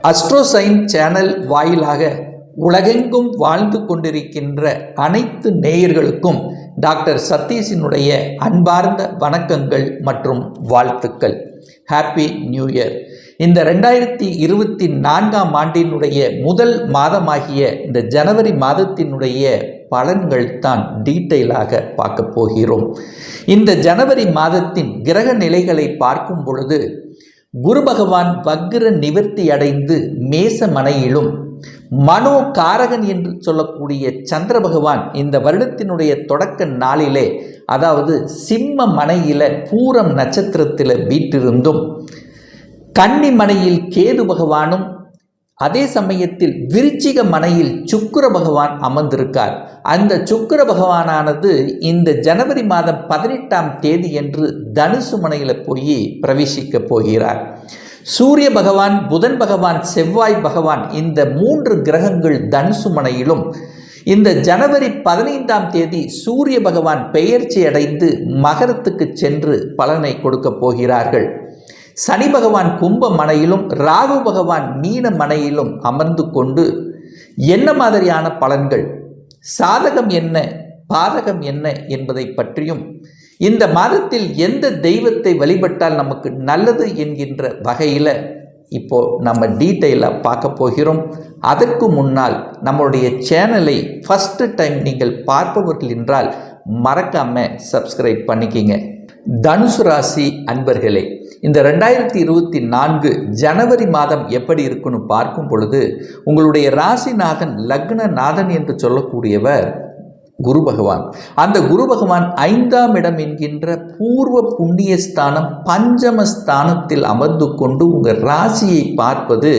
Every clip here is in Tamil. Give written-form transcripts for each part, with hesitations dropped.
அஸ்ட்ரோசைன் சேனல் வாயிலாக உலகெங்கும் வாழ்ந்து கொண்டிருக்கின்ற அனைத்து நேயர்களுக்கும் டாக்டர் சதீஷினுடைய அன்பார்ந்த வணக்கங்கள் மற்றும் வாழ்த்துக்கள். Happy new year. இந்த 2024ஆம் ஆண்டினுடைய முதல் மாதமாகிய இந்த ஜனவரி மாதத்தினுடைய பலன்கள் தான் டீட்டெயிலாக பார்க்க போகிறோம். இந்த ஜனவரி மாதத்தின் கிரக நிலைகளை பார்க்கும் பொழுது குரு பகவான் வக்ர நிவர்த்தி அடைந்து மேச மனையிலும், மனோ காரகன் என்று சொல்லக்கூடிய சந்திர பகவான் இந்த வருடத்தினுடைய தொடக்க நாளிலே, அதாவது சிம்ம மனையில பூரம் நட்சத்திரத்தில் வீற்றிருந்தும், கன்னி மனையில் கேது பகவானும், அதே சமயத்தில் விருச்சிக மனையில் சுக்கிர பகவான் அமர்ந்திருக்கார். அந்த சுக்கிர பகவானானது இந்த ஜனவரி மாதம் 18ஆம் தேதி என்று தனுசு மனையில் போய் பிரவேசிக்க போகிறார். சூரிய பகவான், புதன் பகவான், செவ்வாய் பகவான் இந்த 3 கிரகங்கள் தனுசு மனையிலும், இந்த ஜனவரி 15ஆம் தேதி சூரிய பகவான் பெயர்ச்சி அடைந்து மகரத்துக்கு சென்று பலனை கொடுக்க போகிறார்கள். சனி பகவான் கும்ப மனையிலும், ராகு பகவான் மீன மனையிலும் அமர்ந்து கொண்டு என்ன மாதிரியான பலன்கள், சாதகம் என்ன, பாதகம் என்ன என்பதை பற்றியும், இந்த மாதத்தில் எந்த தெய்வத்தை வழிபட்டால் நமக்கு நல்லது என்கின்ற வகையில் இப்போ நம்ம டீட்டெயிலாக பார்க்க போகிறோம். அதற்கு முன்னால் நம்மளுடைய சேனலை ஃபஸ்ட்டு டைம் நீங்கள் பார்ப்பவர்கள் என்றால் மறக்காமல் சப்ஸ்கிரைப் பண்ணிக்கிங்க. தனுசு ராசி அன்பர்களே, இந்த 2024 ஜனவரி மாதம் எப்படி இருக்குன்னு பார்க்கும் பொழுது, உங்களுடைய ராசிநாதன் லக்னநாதன் என்று சொல்லக்கூடியவர் குரு பகவான். அந்த குரு பகவான் 5ஆம் இடம் என்கின்ற பூர்வ புண்ணிய ஸ்தானம் பஞ்சமஸ்தானத்தில் அமர்ந்து கொண்டு உங்கள் ராசியை பார்ப்பது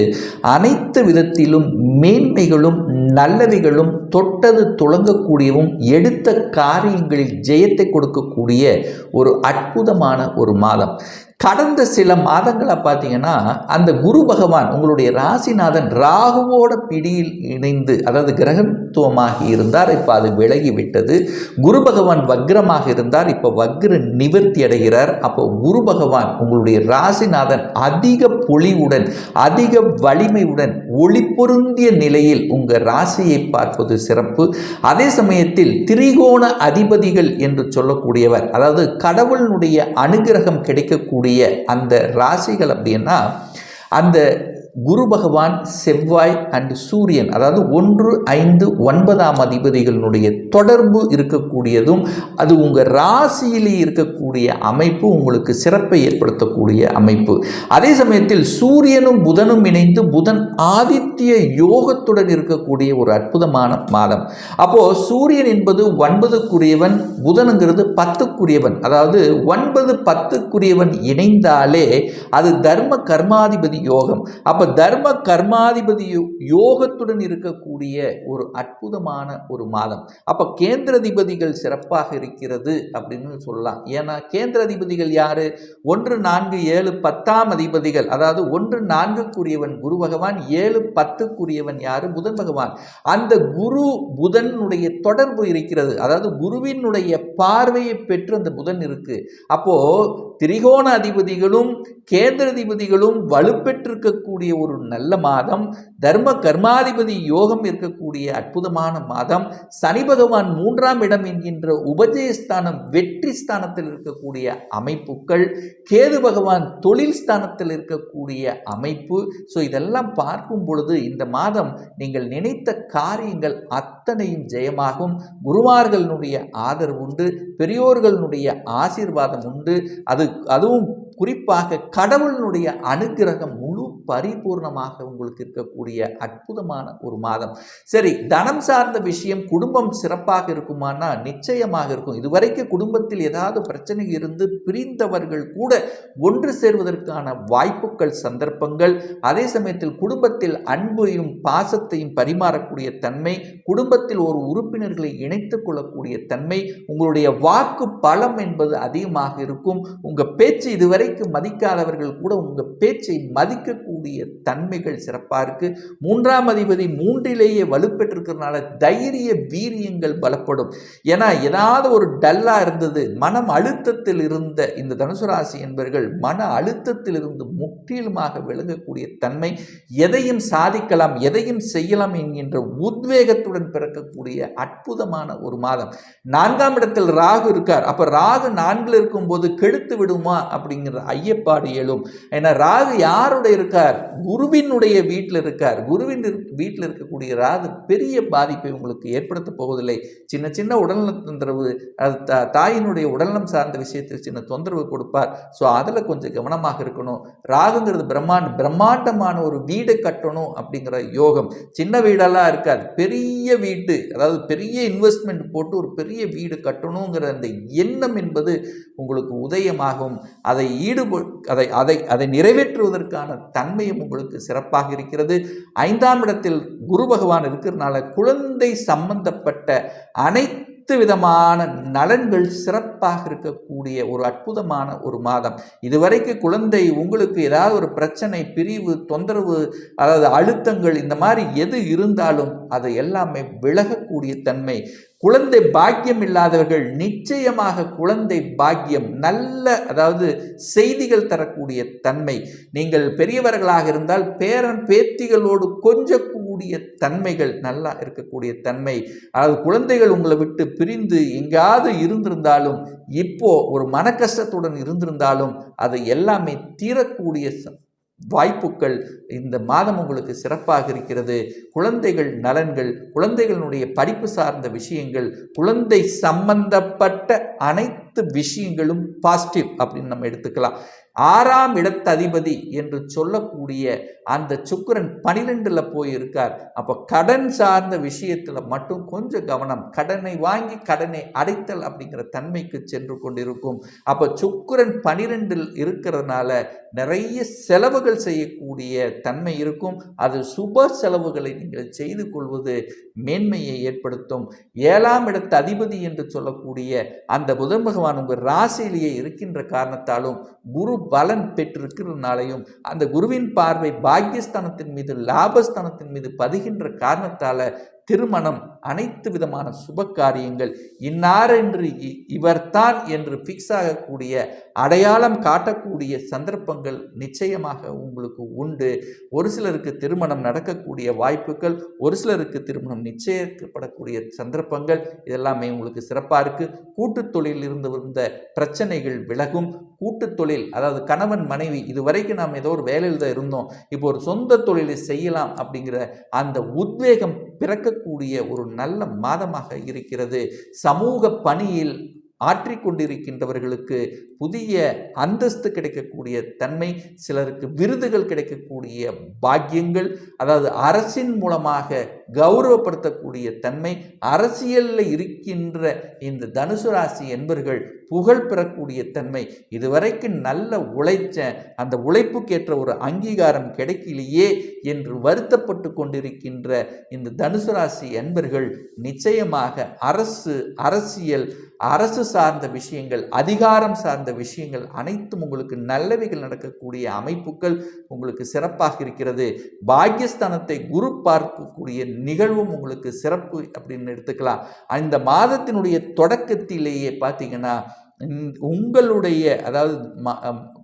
அனைத்து விதத்திலும் மேன்மைகளும் நல்லவைகளும், தொட்டது துளங்கக்கூடியவும், எடுத்த காரியங்களில் ஜெயத்தை கொடுக்கக்கூடிய ஒரு அற்புதமான ஒரு மாதம். கடந்த சில மாதங்களாக பார்த்தீங்கன்னா அந்த குரு பகவான் உங்களுடைய ராசிநாதன் ராகுவோட பிடியில் இணைந்து, அதாவது கிரகத்துவமாக இருந்தார், இப்போ அது விலகிவிட்டது. குரு பகவான் வக்ரமாக இருந்தார், இப்போ வக்ர நிவர்த்தி அடைகிறார். அப்போ குரு பகவான் உங்களுடைய ராசிநாதன் அதிக பொலிவுடன், அதிக வலிமையுடன், ஒளி பொருந்திய நிலையில் உங்கள் ராசியை பார்ப்பது சிறப்பு. அதே சமயத்தில் திரிகோண அதிபதிகள் என்று சொல்லக்கூடியவர், அதாவது கடவுளுடைய அனுகிரகம் கிடைக்கக்கூடிய அந்த ராசிகள் அப்படின்னா, அந்த குரு பகவான், செவ்வாய் அண்ட் சூரியன், அதாவது 1, 5, 9ஆம் அதிபதிகளுடைய தொடர்பு இருக்கக்கூடியதும், அது உங்கள் ராசியிலே இருக்கக்கூடிய அமைப்பு உங்களுக்கு சிறப்பை ஏற்படுத்தக்கூடிய அமைப்பு. அதே சமயத்தில் சூரியனும் புதனும் இணைந்து புதன் ஆதித்ய யோகத்துடன் இருக்கக்கூடிய ஒரு அற்புதமான மாதம். அப்போ சூரியன் என்பது 9க்குரியவன், புதனுங்கிறது 10க்குரியவன், அதாவது 9, 10க்குரியவன் இணைந்தாலே அது தர்ம கர்மாதிபதி யோகம். அப்போ தர்ம கர்மாதிபதி யோகத்துடன் இருக்கக்கூடிய ஒரு அற்புதமான ஒரு மாதம். அப்ப கேந்திராதிபதிகள் சிறப்பாக இருக்கிறது அப்படின்னு சொல்லலாம். ஏன்னா கேந்திராதிபதிகள் யாரு? 1, 4, 7, 10ஆம் அதிபதிகள், அதாவது 1, 4க்குரியவன் குரு பகவான், 7, 10க்குரியவன் யாரு? புதன் பகவான். அந்த குரு புதனுடைய தொடர்பு இருக்கிறது, அதாவது குருவினுடைய பார்வையை பெற்று அந்த புதன் இருக்கு. அப்போ திரிகோண அதிபதிகளும் கேந்திராதிபதிகளும் வலுப்பெற்றிருக்கக்கூடிய ஒரு நல்ல மாதம். தர்ம கர்மாதிபதி யோகம் இருக்கக்கூடிய அற்புதமான மாதம். சனி பகவான் 3ஆம் இடம் என்கின்ற உபஜயஸ்தானம் வெற்றி ஸ்தானத்தில் இருக்கக்கூடிய அமைப்புகள். கேது பகவான் தொழில் ஸ்தானத்தில் இருக்கக்கூடிய அமைப்பு. ஸோ இதெல்லாம் பார்க்கும் பொழுது இந்த மாதம் நீங்கள் நினைத்த காரியங்கள் அத்தனையும் ஜெயமாகும். குருமார்களுடைய ஆதரவு உண்டு, பெரியோர்களுடைய ஆசீர்வாதம் உண்டு. அதுவும் குறிப்பாக கடவுளினுடைய அனுகிரகம் முழு பரிபூர்ணமாக உங்களுக்கு இருக்கக்கூடிய அற்புதமான ஒரு மாதம். சரி, தனம் சார்ந்த விஷயம், குடும்பம் சிறப்பாக இருக்குமானா நிச்சயமாக இருக்கும். இதுவரைக்கும் குடும்பத்தில் ஏதாவது பிரச்சனை இருந்து பிரிந்தவர்கள் கூட ஒன்று சேர்வதற்கான வாய்ப்புகள், சந்தர்ப்பங்கள். அதே சமயத்தில் குடும்பத்தில் அன்பையும் பாசத்தையும் பரிமாறக்கூடிய தன்மை, குடும்பத்தில் ஒரு உறுப்பினர்களை இணைத்துக் கொள்ளக்கூடிய தன்மை, உங்களுடைய வாக்கு பலம் என்பது அதிகமாக இருக்கும். உங்க பேச்சு இதுவரைக்கும் மதிக்காதவர்கள் கூட உங்க பேச்சை மதிக்கக்கூடிய வெல்லக்கூடிய தன்மைகள் சிறப்பாக இருக்கு. 3ஆம் அதிபதி 3லேயே வலுப்பெற்றிருக்கிறதுனால தைரிய வீரியங்கள் பலப்படும். ஏன்னா ஏதாவது ஒரு டல்லா இருந்தது, மனம் அழுத்தத்தில் இருந்த இந்த தனுசு ராசி என்பவர்கள் மன அழுத்தத்தில் இருந்து முற்றிலுமாக விலகக்கூடிய தன்மை, எதையும் சாதிக்கலாம், எதையும் செய்யலாம் என்கின்ற உத்வேகத்துடன் பிறக்கக்கூடிய அற்புதமான ஒரு மாதம். 4ஆம் இடத்தில் ராகு இருக்கார். அப்ப ராகு 4ல் இருக்கும்போது கெடுத்து விடுமா அப்படிங்கிற ஐயப்பாடு எழும். ஏன்னா ராகு யாருடைய இருக்கார்? குருவினுடைய வீட்டில் இருக்கார். குருவின் வீட்டில் இருக்கக்கூடிய ராகு பெரிய பாதிப்பை உங்களுக்கு ஏற்படுத்த போவதில்லை. சின்ன சின்ன உடல்நல தொந்தரவு, தாயினுடைய உடல்நலம் சார்ந்த விஷயத்தில் சின்ன தொந்தரவு கொடுப்பார். ஸோ அதில் கொஞ்சம் கவனமாக இருக்கணும். ராகுங்கிறது பிரம்மாண்டமான ஒரு வீடு கட்டணும் அப்படிங்கிற யோகம். சின்ன வீடெல்லாம் இருக்காது, பெரிய வீடு, அதாவது பெரிய இன்வெஸ்ட்மெண்ட் போட்டு ஒரு பெரிய வீடு கட்டணுங்கிற அந்த எண்ணம் என்பது உங்களுக்கு உதயமாகும். அதை நிறைவேற்றுவதற்கான தன்மையும் உங்களுக்கு சிறப்பாக இருக்கிறது. 5ஆம் இடத்தில் குரு பகவான் இருக்கிறதுனால குழந்தை சம்பந்தப்பட்ட அனைத்து விதமான நலன்கள் சிறப்பாக இருக்கக்கூடிய ஒரு அற்புதமான ஒரு மாதம். இதுவரைக்கும் குழந்தை உங்களுக்கு ஏதாவது ஒரு பிரச்சனை, பிரிவு, தொந்தரவு, அதாவது அழுத்தங்கள், இந்த மாதிரி எது இருந்தாலும் அது எல்லாமே விலகக்கூடிய தன்மை. குழந்தை பாக்கியம் இல்லாதவர்கள் நிச்சயமாக குழந்தை பாக்கியம், நல்ல அதாவது செய்திகள் தரக்கூடிய தன்மை. நீங்கள் பெரியவர்களாக இருந்தால் பேரன் பேத்திகளோடு கொஞ்சக்கூடிய தன்மைகள் நல்லா இருக்கக்கூடிய தன்மை. அதாவது குழந்தைகள் உங்களை விட்டு பிரிந்து எங்காவது இருந்திருந்தாலும், இப்போ ஒரு மன கஷ்டத்துடன் இருந்திருந்தாலும் அது எல்லாமே தீரக்கூடிய வாய்ப்புகள் இந்த மாதம் உங்களுக்கு சிறப்பாக இருக்கிறது. குழந்தைகள் நலன்கள், குழந்தைகளுடைய படிப்பு சார்ந்த விஷயங்கள், குழந்தை சம்பந்தப்பட்ட அனைத்து விஷயங்களும் பாசிட்டிவ் அப்படின்னு நம்ம எடுத்துக்கலாம். 6ஆம் இடத்து அதிபதி என்று சொல்லக்கூடிய அந்த சுக்கிரன் 12ல் போய் இருக்கார். அப்போ கடன் சார்ந்த விஷயத்தில் மட்டும் கொஞ்சம் கவனம். கடனை வாங்கி கடனை அடைத்தல் அப்படிங்கிற தன்மைக்கு சென்று கொண்டிருக்கும். அப்போ சுக்கிரன் 12ல் இருக்கிறதுனால நிறைய செலவுகள் செய்யக்கூடிய தன்மை இருக்கும். அது சுப செலவுகளை நீங்கள் செய்து கொள்வது மேன்மையை ஏற்படுத்தும். 7ஆம் இடத்து அதிபதி என்று சொல்லக்கூடிய அந்த புதன் பகவான் உங்கள் ராசியிலேயே இருக்கின்ற காரணத்தாலும், குரு பலன் பெற்றிருக்கிறதுனாலையும், அந்த குருவின் பார்வை பாக்கியஸ்தானத்தின் மீது, லாபஸ்தானத்தின் மீது பதிகின்ற காரணத்தால திருமணம், அனைத்து விதமான சுப காரியங்கள், இன்னார் என்று இவர்தான் என்று ஃபிக்ஸ் ஆகக்கூடிய, அடையாளம் காட்டக்கூடிய சந்தர்ப்பங்கள் நிச்சயமாக உங்களுக்கு உண்டு. ஒரு சிலருக்கு திருமணம் நடக்கக்கூடிய வாய்ப்புகள், ஒரு சிலருக்கு திருமணம் நிச்சயிக்கப்படக்கூடிய சந்தர்ப்பங்கள், இதெல்லாமே உங்களுக்கு சிறப்பாக இருக்கு. கூட்டு தொழிலில் இருந்து வந்த பிரச்சனைகள் விலகும். கூட்டு தொழில், அதாவது கணவன் மனைவி, இதுவரைக்கும் நாம் ஏதோ ஒரு வேலையில் தான் இருந்தோம், இப்போ ஒரு சொந்த தொழிலை செய்யலாம் அப்படிங்கிற அந்த உத்வேகம் பிறக்கக்கூடிய ஒரு நல்ல மாதமாக இருக்கிறது. சமூக பணியில் ஆற்றிக்கொண்டிருக்கின்றவர்களுக்கு புதிய அந்தஸ்து கிடைக்கக்கூடிய தன்மை, சிலருக்கு விருதுகள் கிடைக்கக்கூடிய பாக்கியங்கள், அதாவது அரசின் மூலமாக கௌரவப்படுத்தக்கூடிய தன்மை, அரசியலில் இருக்கின்ற இந்த தனுசு ராசி என்பவர்கள் புகழ் பெறக்கூடிய தன்மை. இதுவரைக்கும் நல்ல உழைச்ச அந்த உழைப்புக்கேற்ற ஒரு அங்கீகாரம் கிடைக்கலையே என்று வருத்தப்பட்டு கொண்டிருக்கின்ற இந்த தனுசு ராசி என்பர்கள் நிச்சயமாக அரசியல், அரசு சார்ந்த விஷயங்கள், அதிகாரம் சார்ந்த விஷயங்கள் அனைத்தும் உங்களுக்கு நல்லவைகள் நடக்கக்கூடிய அமைப்புகள் உங்களுக்கு சிறப்பாக இருக்கிறது. பாக்கியஸ்தானத்தை குரு பார்க்கக்கூடிய நிகழ்வும் உங்களுக்கு சிறப்பு அப்படின்னு எடுத்துக்கலாம். இந்த மாதத்தினுடைய தொடக்கத்திலேயே பார்த்தீங்கன்னா, உங்களுடைய அதாவது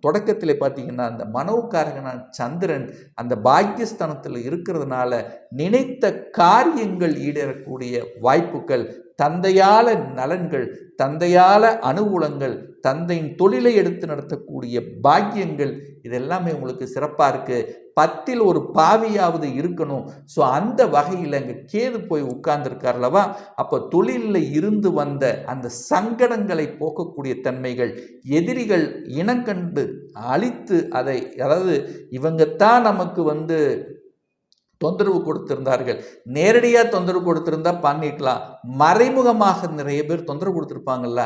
தொடக்கத்தில் பார்த்தீங்கன்னா அந்த மனோகாரகனான சந்திரன் அந்த பாக்கியஸ்தானத்தில் இருக்கிறதுனால நினைத்த காரியங்கள் ஈடேறக்கூடிய வாய்ப்புகள், தந்தையால நலன்கள், தந்தையால அனுகூலங்கள், தந்தையின் தொழிலை எடுத்து நடத்தக்கூடிய பாக்கியங்கள், இதெல்லாமே உங்களுக்கு சிறப்பாக இருக்குது. 10ல் ஒரு பாவியாவது இருக்கணும். ஸோ அந்த வகையில் அங்கே கேது போய் உட்கார்ந்துருக்கார்லவா, அப்போ தொழிலில் இருந்து வந்த அந்த சங்கடங்களை போக்கக்கூடிய தன்மைகள், எதிரிகள் இனக்கண்டு அழித்து அதை, அதாவது இவங்கத்தான் நமக்கு தொந்தரவு கொடுத்திருந்தார்கள், நேரடியாக தொந்தரவு கொடுத்திருந்தா பண்ணிக்கலாம், மறைமுகமாக நிறைய பேர் தொந்தரவு கொடுத்துருப்பாங்கல்ல,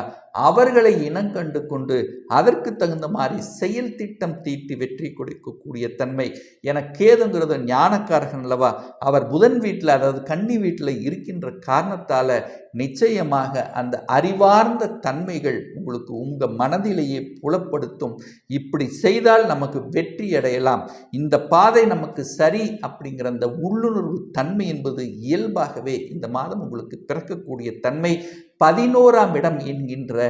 அவர்களை இனங்கண்டு கொண்டு அதற்கு தகுந்த மாதிரி செயல் திட்டம் தீட்டி வெற்றி கொடுக்கக்கூடிய தன்மை. என கேதுங்கிறது ஞானக்காரகன் அல்லவா, அவர் புதன் வீட்டில் அதாவது கன்னி வீட்டில் இருக்கின்ற காரணத்தால் நிச்சயமாக அந்த அறிவார்ந்த தன்மைகள் உங்களுக்கு உங்கள் மனதிலேயே புலப்படுத்தும். இப்படி செய்தால் நமக்கு வெற்றி அடையலாம், இந்த பாதை நமக்கு சரி அப்படிங்கிற அந்த உள்ளுணர்வு தன்மை என்பது இயல்பாகவே இந்த மாதம் உங்களுக்கு பிறக்கக்கூடிய தன்மை. 11ஆம் இடம் என்கின்ற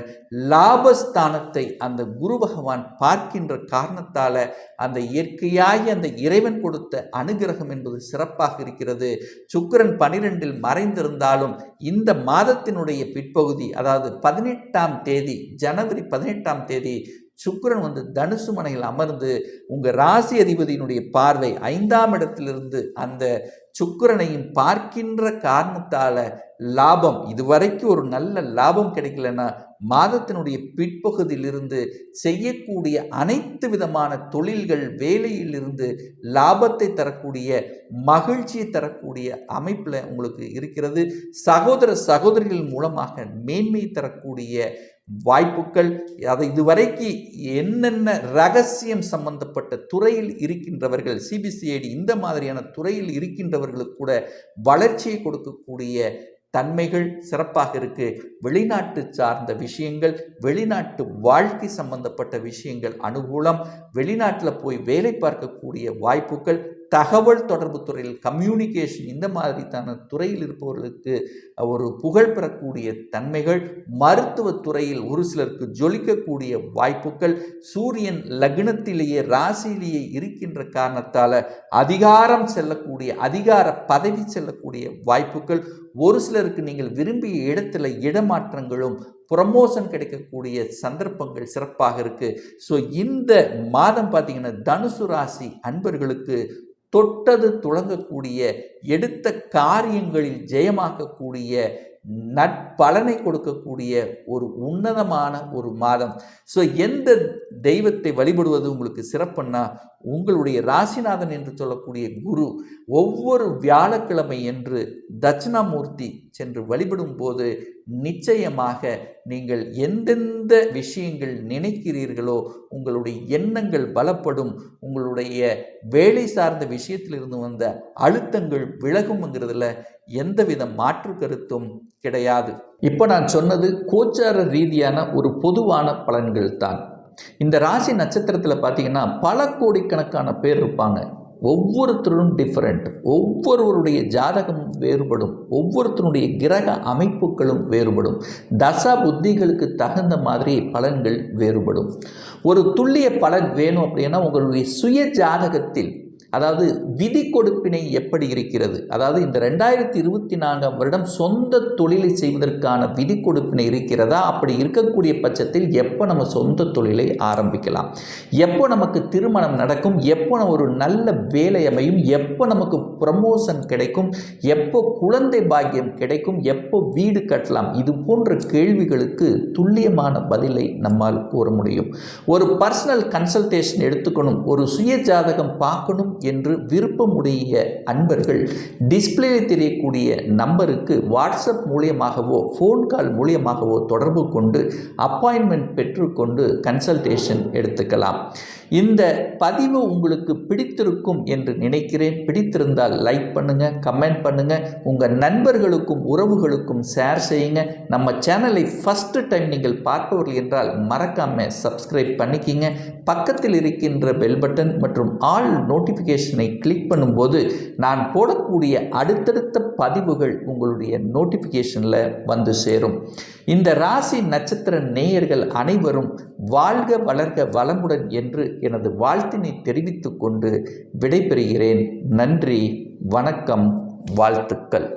லாபஸ்தானத்தை அந்த குரு பகவான் பார்க்கின்ற காரணத்தால் அந்த இயற்கையாகி அந்த இறைவன் கொடுத்த அனுகிரகம் என்பது சிறப்பாக இருக்கிறது. சுக்கிரன் 12இல் மறைந்திருந்தாலும் இந்த மாதத்தினுடைய பிற்பகுதி அதாவது 18ஆம் தேதி ஜனவரி 18ஆம் தேதி சுக்கிரன் தனுசு மனையில் அமர்ந்து உங்கள் ராசி அதிபதியினுடைய பார்வை 5ஆம் இடத்திலிருந்து அந்த சுக்கிரனையும் பார்க்கின்ற காரணத்தால் லாபம், இதுவரைக்கும் ஒரு நல்ல லாபம் கிடைக்கலன்னா மாதத்தினுடைய பிற்பகுதியிலிருந்து செய்யக்கூடிய அனைத்து விதமான தொழில்கள் வேலையிலிருந்து லாபத்தை தரக்கூடிய மகிழ்ச்சியை தரக்கூடிய அமைப்பில் உங்களுக்கு இருக்கிறது. சகோதர சகோதரிகள் மூலமாக மேன்மை தரக்கூடிய வாய்ப்புகள். அதை இதுவரைக்கு என்னென்ன ரகசியம் சம்பந்தப்பட்ட துறையில் இருக்கின்றவர்கள், சிபிசிஐடி இந்த மாதிரியான துறையில் இருக்கின்றவர்களுக்கு கூட வளர்ச்சியை கொடுக்கக்கூடிய தன்மைகள் சிறப்பாக இருக்கு. வெளிநாட்டு சார்ந்த விஷயங்கள், வெளிநாட்டு வாழ்க்கை சம்பந்தப்பட்ட விஷயங்கள் அனுகூலம், வெளிநாட்டில் போய் வேலை பார்க்கக்கூடிய வாய்ப்புகள், தகவல் தொடர்பு துறையில் கம்யூனிகேஷன் இந்த மாதிரியான துறையில் இருப்பவர்களுக்கு ஒரு புகழ் பெறக்கூடிய தன்மைகள், மருத்துவத்துறையில் ஒரு சிலருக்கு ஜொலிக்கக்கூடிய வாய்ப்புகள். சூரியன் லக்னத்திலேயே ராசியிலேயே இருக்கின்ற காரணத்தால் அதிகாரம் செல்லக்கூடிய அதிகார பதவி செல்லக்கூடிய வாய்ப்புகள். ஒரு சிலருக்கு நீங்கள் விரும்பிய இடத்துல இடமாற்றங்களும் ப்ரமோஷன் கிடைக்கக்கூடிய சந்தர்ப்பங்கள் சிறப்பாக இருக்கு. ஸோ இந்த மாதம் பார்த்தீங்கன்னா தனுசு ராசி அன்பர்களுக்கு தொட்டது துளங்கக்கூடிய, எடுத்த காரியங்களில் ஜெயமாக்கக்கூடிய, நற்பலனை கொடுக்கக்கூடிய ஒரு உன்னதமான ஒரு மாதம். ஸோ எந்த தெய்வத்தை வழிபடுவது உங்களுக்கு சிறப்புன்னா உங்களுடைய ராசிநாதன் என்று சொல்லக்கூடிய குரு ஒவ்வொரு வியாழக்கிழமை என்று தட்சிணாமூர்த்தி சென்று வழிபடும் போது நிச்சயமாக நீங்கள் எந்தெந்த விஷயங்கள் நினைக்கிறீர்களோ உங்களுடைய எண்ணங்கள் பலப்படும். உங்களுடைய வேலை சார்ந்த விஷயத்திலிருந்து வந்த அழுத்தங்கள் விலகும்ங்கிறதுல எந்தவித மாற்று கருத்தும் கிடையாது. இப்போ நான் சொன்னது கோச்சார ரீதியான ஒரு பொதுவான பலன்கள் தான். இந்த ராசி நட்சத்திரத்தில் பார்த்தீங்கன்னா பல கோடிக்கணக்கான பேர் இருப்பாங்க. ஒவ்வொருத்தரும் டிஃப்ரெண்ட், ஒவ்வொருவருடைய ஜாதகமும் வேறுபடும், ஒவ்வொருத்தருடைய கிரக அமைப்புகளும் வேறுபடும், தசா புத்திகளுக்கு தகுந்த மாதிரி பலன்கள் வேறுபடும். ஒரு துல்லிய பலன் வேணும் அப்படின்னா உங்களுடைய சுய ஜாதகத்தில் அதாவது விதி கொடுப்பினை எப்படி இருக்கிறது, அதாவது இந்த 2024ஆம் வருடம் சொந்த தொழிலை செய்வதற்கான விதி கொடுப்பினை இருக்கிறதா, அப்படி இருக்கக்கூடிய பட்சத்தில் எப்போ நம்ம சொந்த தொழிலை ஆரம்பிக்கலாம், எப்போ நமக்கு திருமணம் நடக்கும், எப்போ நம்ம ஒரு நல்ல வேலை அமையும், எப்போ நமக்கு ப்ரமோஷன் கிடைக்கும், எப்போ குழந்தை பாக்கியம் கிடைக்கும், எப்போ வீடு கட்டலாம், இது போன்ற கேள்விகளுக்கு துல்லியமான பதிலை நம்மால் கூற முடியும். ஒரு பர்சனல் கன்சல்டேஷன் எடுத்துக்கணும், ஒரு சுய ஜாதகம் பார்க்கணும் என்று விருப்பமுடைய அன்பர்கள் டிஸ்பிளேயில் தெரியக்கூடிய நம்பருக்கு வாட்ஸ்அப் மூலியமாகவோ ஃபோன் கால் மூலியமாகவோ தொடர்பு கொண்டு அப்பாயின்மெண்ட் பெற்றுக்கொண்டு கன்சல்டேஷன் எடுத்துக்கலாம். இந்த பதிவு உங்களுக்கு பிடித்திருக்கும் என்று நினைக்கிறேன். பிடித்திருந்தால் லைக் பண்ணுங்கள், கமெண்ட் பண்ணுங்கள், உங்கள் நண்பர்களுக்கும் உறவுகளுக்கும் ஷேர் செய்யுங்க. நம்ம சேனலை ஃபஸ்ட்டு டைம் நீங்கள் பார்ப்பவர்கள் என்றால் மறக்காமல் சப்ஸ்கிரைப் பண்ணிக்கிங்க. பக்கத்தில் இருக்கின்ற பெல் பட்டன் மற்றும் ஆல் நோட்டிஃபிகேஷனை கிளிக் பண்ணும்போது நான் போடக்கூடிய அடுத்தடுத்த பதிவுகள் உங்களுடைய நோட்டிஃபிகேஷனில் வந்து சேரும். இந்த ராசி நட்சத்திர நேயர்கள் அனைவரும் வாழ்க வளர்க வளமுடன் என்று எனது வாழ்த்தினை தெரிவித்துக் கொண்டு விடைபெறுகிறேன். நன்றி, வணக்கம், வாழ்த்துக்கள்.